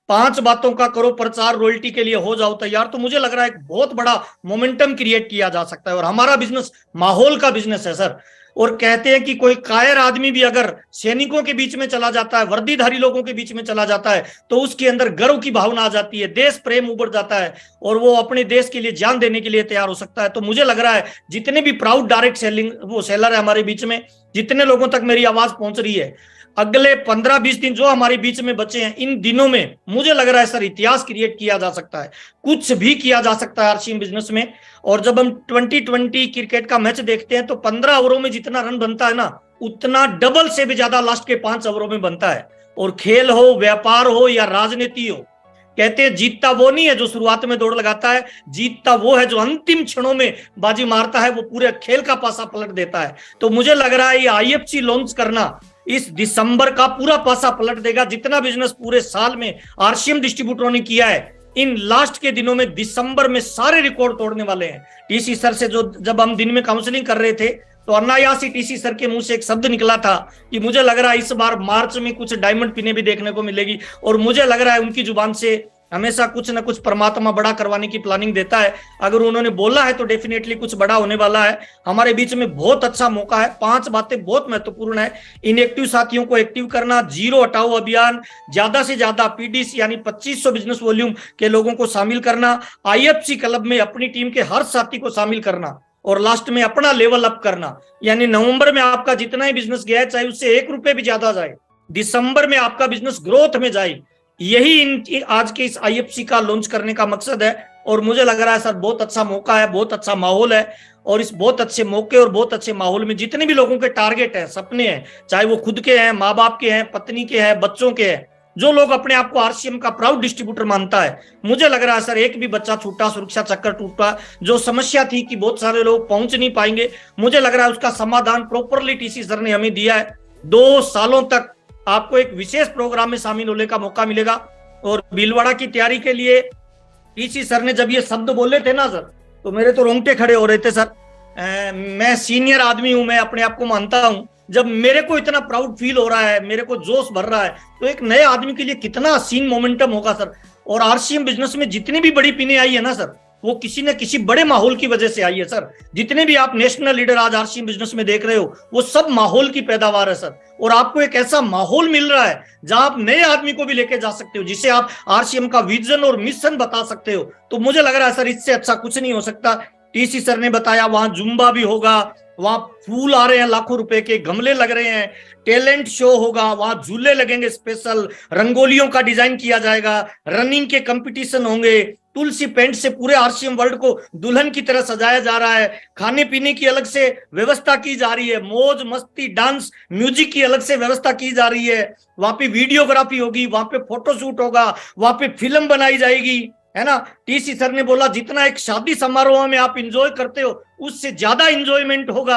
5 बातों का करो प्रचार, रॉयल्टी के लिए हो जाओ तैयार। तो मुझे लग रहा है एक बहुत बड़ा मोमेंटम क्रिएट किया जा सकता है। और हमारा बिजनेस माहौल का बिजनेस है सर। और कहते हैं कि कोई कायर आदमी भी अगर सैनिकों के बीच में चला जाता है, वर्दीधारी लोगों के बीच में चला जाता है, तो उसके अंदर गर्व की भावना आ जाती है, देश प्रेम उभर जाता है और वो अपने देश के लिए जान देने के लिए तैयार हो सकता है। तो मुझे लग रहा है जितने भी प्राउड डायरेक्ट सेलिंग वो सेलर है हमारे बीच में, जितने लोगों तक मेरी आवाज पहुंच रही है, अगले 15-20 दिन जो हमारे बीच में बचे हैं, इन दिनों में मुझे लग रहा है सर इतिहास क्रिएट किया जा सकता है, कुछ भी किया जा सकता है आरसीएम बिजनेस में। और जब हम 2020 क्रिकेट का मैच देखते हैं तो 15 ओवरों में जितना रन बनता है ना, उतना डबल से भी ज्यादा लास्ट के 5 ओवरों में बनता है। और खेल हो, व्यापार हो या राजनीति हो, कहते हैं जीतता वो नहीं है जो शुरुआत में दौड़ लगाता है, जीतता वो है जो अंतिम क्षणों में बाजी मारता है, वो पूरे खेल का पासा पलट देता है। तो मुझे लग रहा है ये आईएफसी लॉन्च करना इस दिसंबर का पूरा पासा पलट देगा। जितना बिजनेस पूरे साल में आरसीएम डिस्ट्रीब्यूटरों ने किया है, इन लास्ट के दिनों में दिसंबर में सारे रिकॉर्ड तोड़ने वाले हैं। टीसी सर से जो जब हम दिन में काउंसलिंग कर रहे थे तो अनायास ही टीसी सर के मुंह से एक शब्द निकला था कि मुझे लग रहा है इस बार मार्च में कुछ डायमंड पिने भी देखने को मिलेगी। और मुझे लग रहा है उनकी जुबान से हमेशा कुछ ना कुछ परमात्मा बड़ा करवाने की प्लानिंग देता है। अगर उन्होंने बोला है तो डेफिनेटली कुछ बड़ा होने वाला है। हमारे बीच में बहुत अच्छा मौका है। 5 बातें बहुत महत्वपूर्ण है। इनएक्टिव साथियों को एक्टिव करना, जीरो हटाओ अभियान, ज्यादा से ज्यादा पीडीसी यानी 2500 बिजनेस वॉल्यूम के लोगों को शामिल करना, आईएफसी क्लब में अपनी टीम के हर साथी को शामिल करना, और लास्ट में अपना लेवल अप करना। यानी नवंबर में आपका जितना ही बिजनेस गया है, चाहे उससे 1 रुपए भी ज्यादा जाए, दिसंबर में आपका बिजनेस ग्रोथ में जाए, यही आज के इस आईएफसी का लॉन्च करने का मकसद है। और मुझे लग रहा है सर बहुत अच्छा मौका है, बहुत अच्छा माहौल है। और इस बहुत अच्छे मौके और बहुत अच्छे माहौल में जितने भी लोगों के टारगेट हैं, सपने हैं, चाहे वो खुद के हैं, माँ बाप के हैं, पत्नी के हैं, बच्चों के हैं, जो लोग अपने आप को आरसीएम का प्राउड डिस्ट्रीब्यूटर मानता है, मुझे लग रहा है सर एक भी बच्चा छूटा, सुरक्षा चक्कर टूटा, जो समस्या थी कि बहुत सारे लोग पहुंच नहीं पाएंगे, मुझे लग रहा है उसका समाधान प्रॉपरली टीसी सर ने हमें दिया है। 2 सालों तक आपको एक विशेष प्रोग्राम में शामिल होने का मौका मिलेगा। और भीलवाड़ा की तैयारी के लिए टीसी सर ने जब ये शब्द बोले थे ना सर, तो मेरे तो रोंगटे खड़े हो रहे थे सर। मैं सीनियर आदमी हूं, मैं अपने आप को मानता हूं। जब मेरे को इतना प्राउड फील हो रहा है, मेरे को जोश भर रहा है, तो एक नए आदमी के लिए कितना हसीन मोमेंटम होगा सर। और आरसीएम बिजनेस में जितनी भी बड़ी पिने आई है ना सर, वो किसी न किसी बड़े माहौल की वजह से आई है सर। जितने भी आप नेशनल लीडर आज आरसीएम बिजनेस में देख रहे हो, वो सब माहौल की पैदावार है सर। और आपको एक ऐसा माहौल मिल रहा है जहां आप नए आदमी को भी लेके जा सकते हो, जिसे आप आरसीएम का विजन और मिशन बता सकते हो। तो मुझे लग रहा है सर इससे अच्छा कुछ नहीं हो सकता। टीसी सर ने बताया वहां जुम्बा भी होगा, वहां फूल आ रहे हैं, लाखों रुपए के गमले लग रहे हैं, टैलेंट शो होगा, वहां झूले लगेंगे, स्पेशल रंगोलियों का डिजाइन किया जाएगा, रनिंग के कंपटीशन होंगे, तुलसी पेंट से पूरे आरसीएम वर्ल्ड को दुल्हन की तरह सजाया जा रहा है, खाने पीने की अलग से व्यवस्था की जा रही है, मौज मस्ती डांस म्यूजिक की अलग से व्यवस्था की जा रही है, वहां पे वीडियोग्राफी होगी, वहां पे फोटोशूट होगा, वहां पे फिल्म बनाई जाएगी, है ना। टीसी सर ने बोला जितना एक शादी समारोह में आप इंजॉय करते हो उससे ज्यादा इंजॉयमेंट होगा,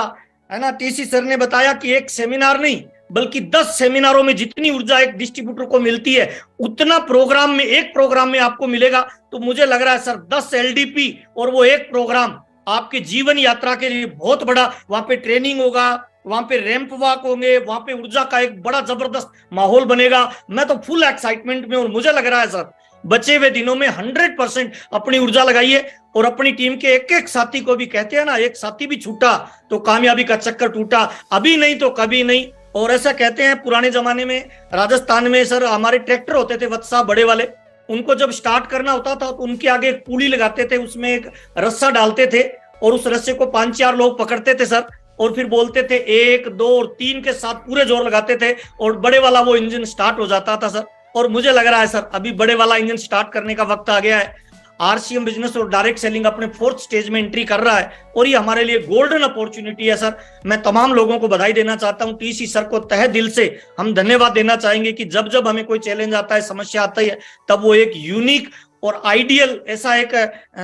है ना। टीसी सर ने बताया कि एक सेमिनार नहीं बल्कि 10 सेमिनारों में जितनी ऊर्जा एक डिस्ट्रीब्यूटर को मिलती है, उतना प्रोग्राम में, एक प्रोग्राम में आपको मिलेगा। तो मुझे लग रहा है सर 10 एलडीपी और वो एक प्रोग्राम आपके जीवन यात्रा के लिए बहुत बड़ा। वहां पे ट्रेनिंग होगा, वहां पे रैंप वॉक होंगे, वहां पे ऊर्जा का एक बड़ा जबरदस्त माहौल बनेगा। मैं तो फुल एक्साइटमेंट में, और मुझे लग रहा है सर बचे हुए दिनों में 100% अपनी ऊर्जा लगाइए। और अपनी टीम के एक एक साथी को भी, कहते हैं ना, एक साथी भी छूटा तो कामयाबी का चक्कर टूटा, अभी नहीं तो कभी नहीं। और ऐसा कहते हैं पुराने जमाने में राजस्थान में सर हमारे ट्रैक्टर होते थे वत्सा बड़े वाले, उनको जब स्टार्ट करना होता था तो उनके आगे एक पुली लगाते थे, उसमें एक रस्सा डालते थे और उस रस्से को 5-4 लोग पकड़ते थे सर, और फिर बोलते थे 1, 2 और 3 के साथ पूरे जोर लगाते थे और बड़े वाला वो इंजन स्टार्ट हो जाता था सर। और मुझे लग रहा है सर अभी बड़े वाला इंजन स्टार्ट करने का वक्त आ गया है। आरसीएम बिजनेस और डायरेक्ट सेलिंग अपने 4th स्टेज में एंट्री कर रहा है और ये हमारे लिए गोल्डन अपॉर्चुनिटी है सर। मैं तमाम लोगों को बधाई देना चाहता हूं। टीसी सर को तहे दिल से हम धन्यवाद देना चाहेंगे कि जब जब हमें कोई चैलेंज आता है, समस्या आती है, तब वो एक यूनिक और आइडियल ऐसा एक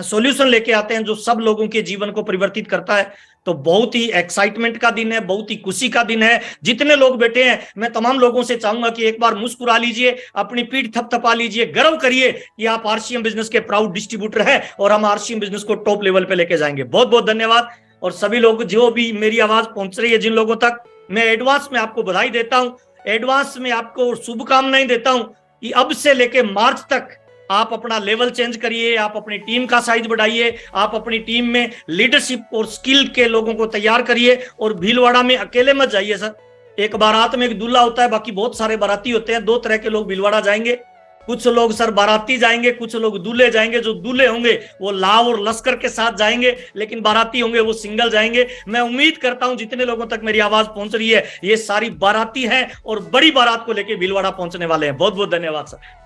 सॉल्यूशन लेके आते हैं जो सब लोगों के जीवन को परिवर्तित करता है। तो बहुत ही एक्साइटमेंट का दिन है, बहुत ही खुशी का दिन है। जितने लोग बैठे हैं, मैं तमाम लोगों से चाहूंगा कि एक बार मुस्कुरा लीजिए, अपनी पीठ थपथपा लीजिए, गर्व करिए कि आप आरसीएम बिजनेस के प्राउड डिस्ट्रीब्यूटर हैं और हम आरसीएम बिजनेस को टॉप लेवल पे लेके जाएंगे। बहुत बहुत धन्यवाद। और सभी लोग जो भी मेरी आवाज पहुंच रही है, जिन लोगों तक, मैं एडवांस में आपको बधाई देता हूं, एडवांस में आपको शुभकामनाएं देता हूं कि अब से लेके मार्च तक आप अपना लेवल चेंज करिए, आप अपनी टीम का साइज बढ़ाइए, आप अपनी टीम में लीडरशिप और स्किल के लोगों को तैयार करिए और भीलवाड़ा में अकेले मत जाइए सर। एक बारात में एक दूल्हा होता है, बाकी बहुत सारे बाराती होते हैं। दो तरह के लोग भीलवाड़ा जाएंगे, कुछ लोग सर बाराती जाएंगे, कुछ लोग दूल्हे जाएंगे। जो दूल्हे होंगे वो लाव और लश्कर के साथ जाएंगे, लेकिन बाराती होंगे वो सिंगल जाएंगे। मैं उम्मीद करता हूं जितने लोगों तक मेरी आवाज पहुंच रही है, ये सारी बाराती हैं और बड़ी बारात को लेकर भीलवाड़ा पहुंचने वाले हैं। बहुत बहुत धन्यवाद सर।